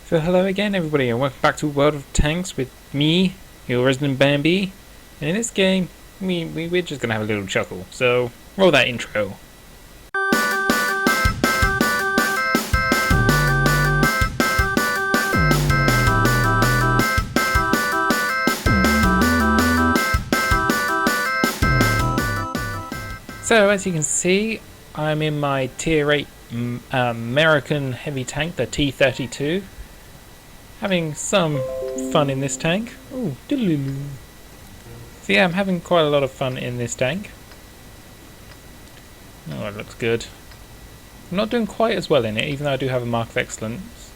So hello again everybody and welcome back to World of Tanks with me, your resident Bambi. And in this game, we're just going to have a little chuckle, so roll that intro. So as you can see, I'm in my tier 8 American heavy tank, the T-32. Having some fun in this tank. Ooh, doodaloo. So yeah, I'm having quite a lot of fun in this tank. Oh, it looks good. I'm not doing quite as well in it, even though I do have a mark of excellence.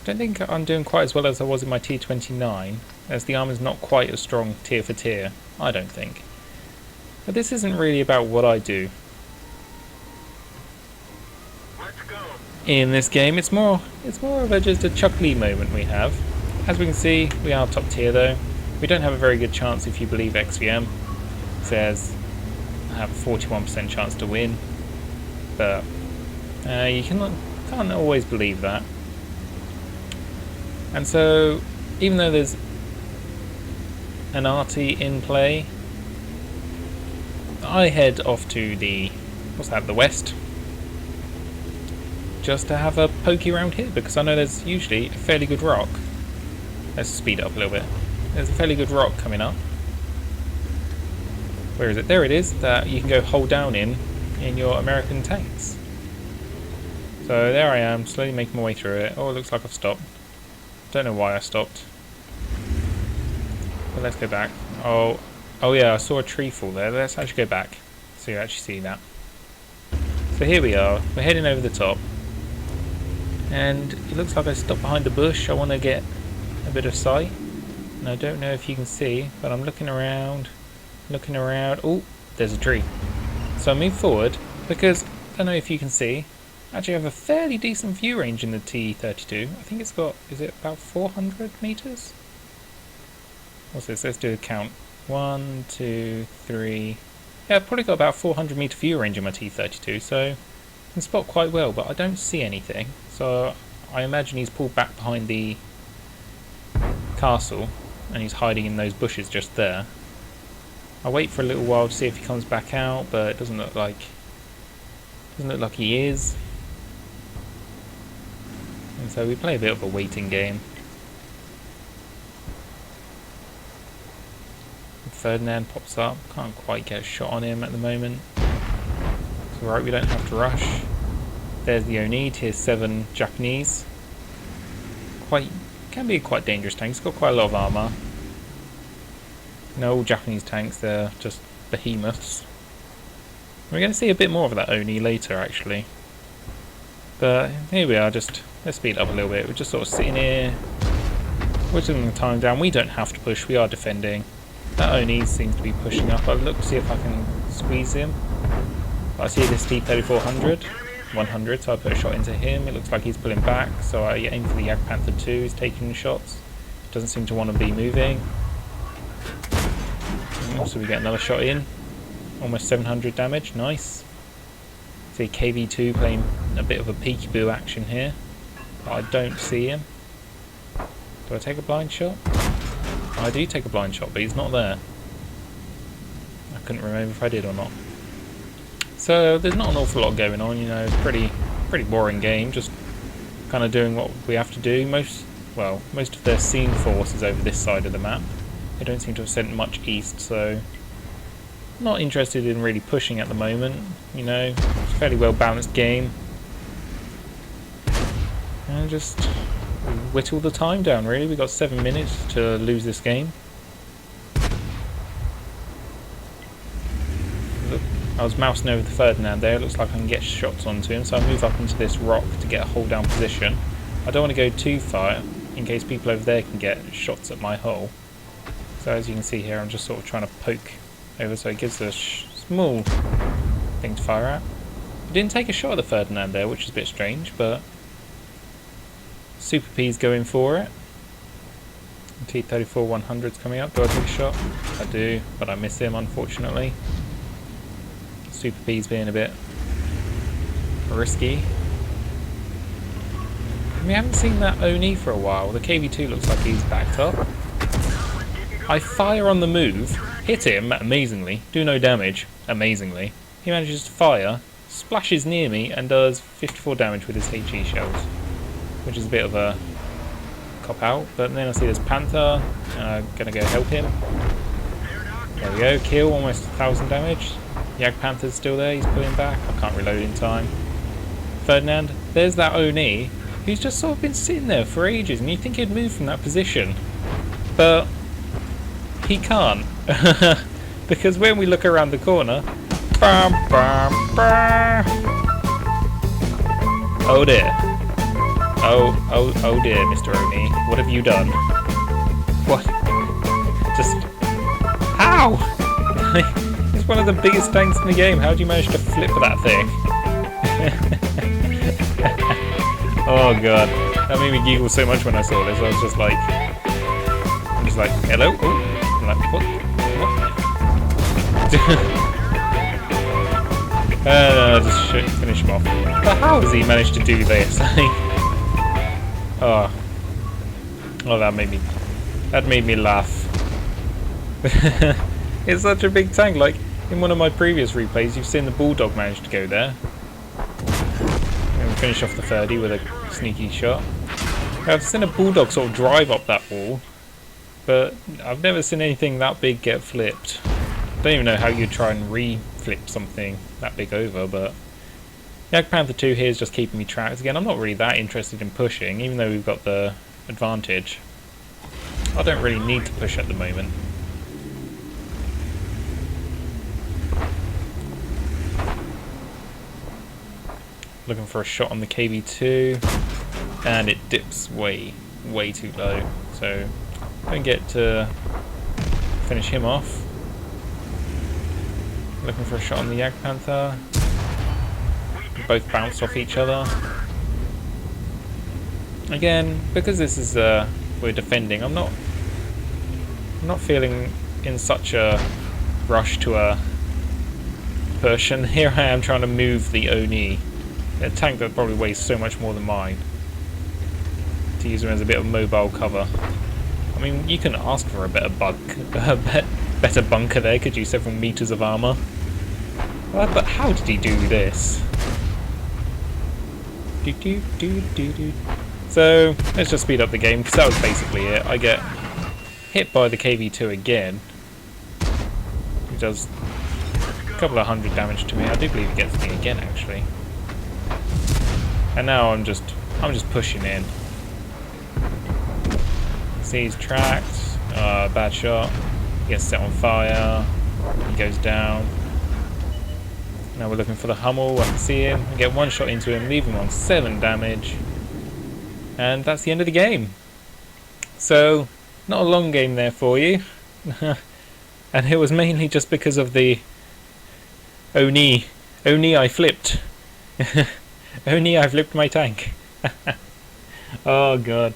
I don't think I'm doing quite as well as I was in my T-29, as the armor's not quite as strong tier for tier, I don't think. But this isn't really about what I do. In this game, it's more of just a chuckly moment we have. As we can see, we are top tier though. We don't have a very good chance if you believe XVM. It says I have a 41% chance to win, but you can't always believe that. And so, even though there's an RT in play, I head off to the west, just to have a pokey around here, because I know there's usually a fairly good rock. Let's speed it up a little bit. There's a fairly good rock coming up. Where is it? There it is, that you can go hold down in your American tanks. So there I am, slowly making my way through it. Oh, it looks like I've stopped. Don't know why I stopped. But let's go back. Oh yeah, I saw a tree fall there. Let's actually go back so you actually see that. So here we are. We're heading over the top. And it looks like I stopped behind a bush. I want to get a bit of sight. And I don't know if you can see, but I'm looking around. Oh, there's a tree. So I move forward because, I don't know if you can see, I actually have a fairly decent view range in the T-32. I think it's got, is it about 400 meters? What's this? Let's do a count. 1, 2, 3. Yeah, I've probably got about 400 meter view range in my T-32, so I can spot quite well, but I don't see anything. So I imagine he's pulled back behind the castle and he's hiding in those bushes just there. I'll wait for a little while to see if he comes back out, but it doesn't look like he is. And so we play a bit of a waiting game. Ferdinand pops up, can't quite get a shot on him at the moment. It's alright, we don't have to rush. There's the Oni, tier 7 Japanese. Can be a quite dangerous tank, it's got quite a lot of armour. No, all Japanese tanks, they're just behemoths. We're going to see a bit more of that Oni later actually. But here we are, let's speed up a little bit. We're just sort of sitting here, whittling the time down. We don't have to push, we are defending. That Oni seems to be pushing up. I'll look to see if I can squeeze him. I see this T-3400, 100, so I put a shot into him. It looks like he's pulling back, so I aim for the Jagdpanther 2. He's taking shots. Doesn't seem to want to be moving. So we get another shot in. Almost 700 damage, nice. See KV2 playing a bit of a peekaboo action here. But I don't see him. Do I take a blind shot? I do take a blind shot, but he's not there. I couldn't remember if I did or not. So there's not an awful lot going on, you know, it's pretty boring game, just kind of doing what we have to do. Most of their scene force is over this side of the map. They don't seem to have sent much east, so not interested in really pushing at the moment, you know, it's a fairly well balanced game. And just whittle the time down really, we've got 7 minutes to lose this game. Look, I was mousing over the Ferdinand there, it looks like I can get shots onto him, so I move up into this rock to get a hold down position. I don't want to go too far in case people over there can get shots at my hull. So as you can see here, I'm just sort of trying to poke over so it gives us a small thing to fire at. I didn't take a shot at the Ferdinand there, which is a bit strange, but Super P's going for it. T-34 100's coming up. Do I take a shot? I do, but I miss him unfortunately. Super P's being a bit risky. We haven't seen that Oni for a while. The KV2 looks like he's backed up. I fire on the move, hit him amazingly, do no damage amazingly. He manages to fire, splashes near me, and does 54 damage with his HE shells, which is a bit of a cop out. But then I see this Panther, and I'm gonna go help him. There we go, kill, almost 1000 damage. Yag Panther's still there, he's pulling back. I can't reload in time. Ferdinand, there's that Oni, who's just sort of been sitting there for ages, and you'd think he'd move from that position. But he can't. Because when we look around the corner, bam, bam, bam. Oh dear. Oh dear, Mr. Oni. What have you done? What? Just... How? It's one of the biggest tanks in the game. How do you manage to flip that thing? Oh god. That made me giggle so much when I saw this. I was just like... hello? Oh. I'm like, what? No, just finish him off. But how has he managed to do this? Oh, that made me laugh. It's such a big tank. Like in one of my previous replays, you've seen the Bulldog manage to go there and finish off the 30 with a sneaky shot. I've seen a Bulldog sort of drive up that wall, but I've never seen anything that big get flipped. I don't even know how you'd try and re-flip something that big over, but Yag Panther 2 here is just keeping me tracked. Again, I'm not really that interested in pushing, even though we've got the advantage. I don't really need to push at the moment. Looking for a shot on the KV2, and it dips way too low, so don't get to finish him off. Looking for a shot on the Yag Panther. Both bounce off each other. Again, because this is we're defending, I'm not feeling in such a rush to a push, and here I am trying to move the Oni, a tank that probably weighs so much more than mine, to use him as a bit of mobile cover. I mean, you can ask for a better better bunker there, could you? Several meters of armor. But how did he do this? So let's just speed up the game, because that was basically it. I get hit by the KV2 again. He does a couple of hundred damage to me. I do believe he gets me again, actually. And now I'm just pushing in. See, he's tracked. Bad shot. He gets set on fire. He goes down. Now we're looking for the Hummel. I can see him. I get one shot into him, leave him on 7 damage. And that's the end of the game. So, not a long game there for you. And it was mainly just because of the Oni I flipped. Oni I flipped my tank. Oh god.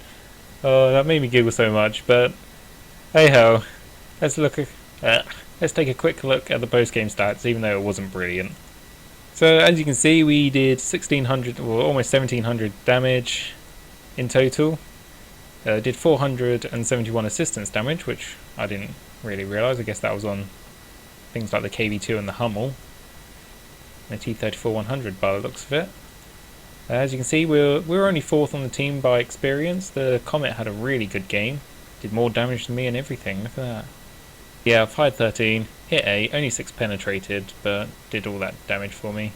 Oh, that made me giggle so much, but hey ho. Let's take a quick look at the post-game stats, even though it wasn't brilliant. So as you can see, we did 1600, or almost 1700 damage in total. Did 471 assistance damage, which I didn't really realise. I guess that was on things like the KV2 and the Hummel. And the T-34-100 by the looks of it. As you can see, we're only 4th on the team by experience. The Comet had a really good game. Did more damage than me and everything. Look at that. Yeah, fired 13, hit 8, only 6 penetrated, but did all that damage for me.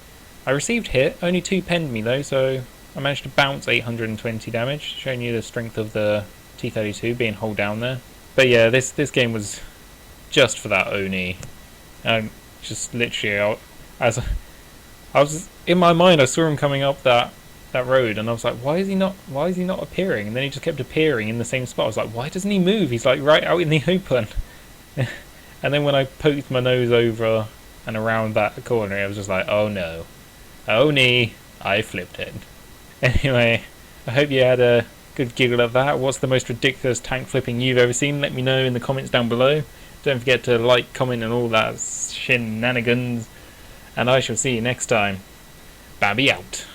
I received hit, only 2 penned me though, so I managed to bounce 820 damage, showing you the strength of the T-32 being hold down there. But yeah, this game was just for that Oni. Just literally, I was in my mind, I saw him coming up that road, and I was like, why is he not appearing? And then he just kept appearing in the same spot. I was like, why doesn't he move? He's like right out in the open. And then when I poked my nose over and around that corner, I was just like, oh no. Oni, I flipped it. Anyway, I hope you had a good giggle at that. What's the most ridiculous tank flipping you've ever seen? Let me know in the comments down below. Don't forget to like, comment and all that shenanigans. And I shall see you next time. Bambi out.